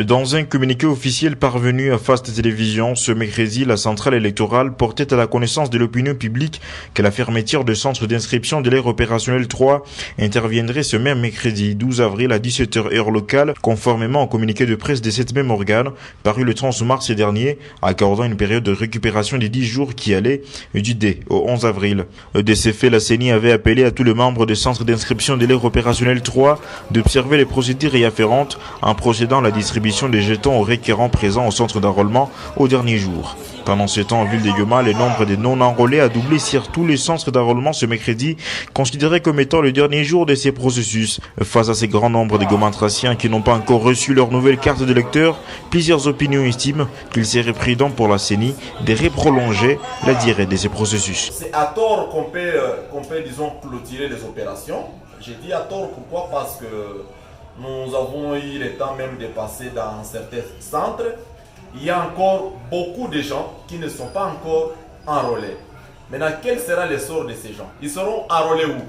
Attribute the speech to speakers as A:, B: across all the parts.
A: Dans un communiqué officiel parvenu à Fast Télévision, ce mercredi, la centrale électorale portait à la connaissance de l'opinion publique que la fermeture de centre d'inscription de l'ère opérationnelle 3 interviendrait ce même mercredi 12 avril à 17h heure locale, conformément au communiqué de presse de cet même organe, paru le 30 mars dernier, accordant une période de récupération de 10 jours qui allait du 2 au 11 avril. De ces faits, la CENI avait appelé à tous les membres des centres d'inscription de l'ère opérationnelle 3 d'observer les procédures y afférentes en procédant à la distribution des jetons aux requérants présents au centre d'enrôlement au dernier jour. Pendant ce temps, en ville de Goma, le nombre des non-enrôlés a doublé sur tous les centres d'enrôlement ce mercredi, considéré comme étant le dernier jour de ces processus. Face à ces grands nombres de gomantraciens qui n'ont pas encore reçu leur nouvelle carte d'électeur, plusieurs opinions estiment qu'il serait prudent pour la CENI de prolonger la durée de ces processus.
B: C'est à tort qu'on peut, disons, clôturer les opérations. J'ai dit à tort, pourquoi? Parce que nous avons eu le temps même de passer dans certains centres. Il y a encore beaucoup de gens qui ne sont pas encore enrôlés. Maintenant, quel sera le sort de ces gens? Ils seront enrôlés où?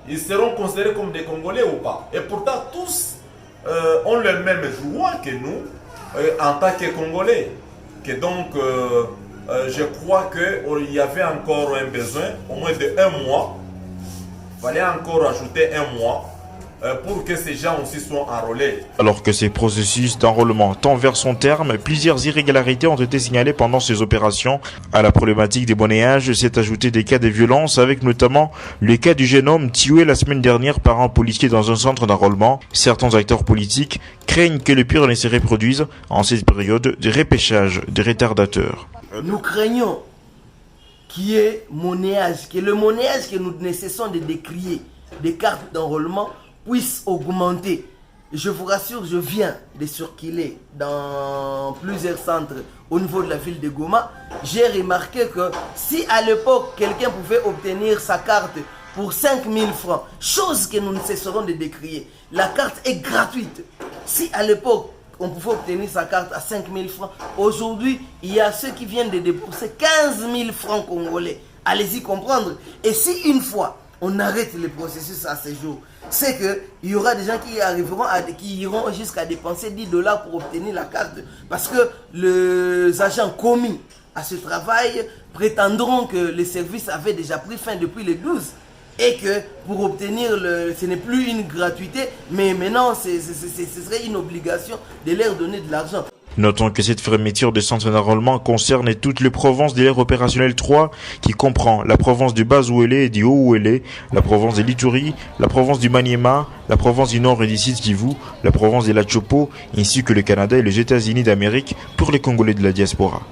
B: Ils seront considérés comme des Congolais ou pas? Et pourtant, tous ont le même droit que nous en tant que Congolais. Que donc, je crois qu'il y avait encore un besoin, au moins de 1 mois. Il fallait encore ajouter 1 mois pour que ces gens aussi soient enrôlés.
A: Alors que ces processus d'enrôlement tend vers son terme, plusieurs irrégularités ont été signalées pendant ces opérations. À la problématique des monnayages s'est ajouté des cas de violence, avec notamment le cas du jeune homme tué la semaine dernière par un policier dans un centre d'enrôlement. Certains acteurs politiques craignent que le pire ne se reproduise en cette période de repêchage des retardateurs.
C: Nous craignons qu'il y ait monnayage, que le monnayage que nous ne cessons de décrier des cartes d'enrôlement puisse augmenter. Je vous rassure, je viens de circuler dans plusieurs centres au niveau de la ville de Goma. J'ai remarqué que si à l'époque, quelqu'un pouvait obtenir sa carte pour 5 000 francs, chose que nous ne cesserons de décrier, la carte est gratuite. Si à l'époque, on pouvait obtenir sa carte à 5 000 francs, aujourd'hui, il y a ceux qui viennent de débourser 15 000 francs congolais. Allez-y comprendre. Et si une fois, on arrête le processus à ce jour, c'est qu'il y aura des gens qui iront jusqu'à dépenser 10 $ pour obtenir la carte. Parce que les agents commis à ce travail prétendront que les services avaient déjà pris fin depuis le 12. Et que pour obtenir, ce n'est plus une gratuité, mais maintenant ce serait une obligation de leur donner de l'argent.
A: Notons que cette fermeture de centre d'enrôlement concerne toutes les provinces de l'ère opérationnelle 3, qui comprend la province du Bas-Ouélé et du Haut-Ouélé, la province de l'Ituri, la province du Maniema, la province du Nord et du Sud Kivu, la province de la Chopo, ainsi que le Canada et les États-Unis d'Amérique pour les Congolais de la diaspora.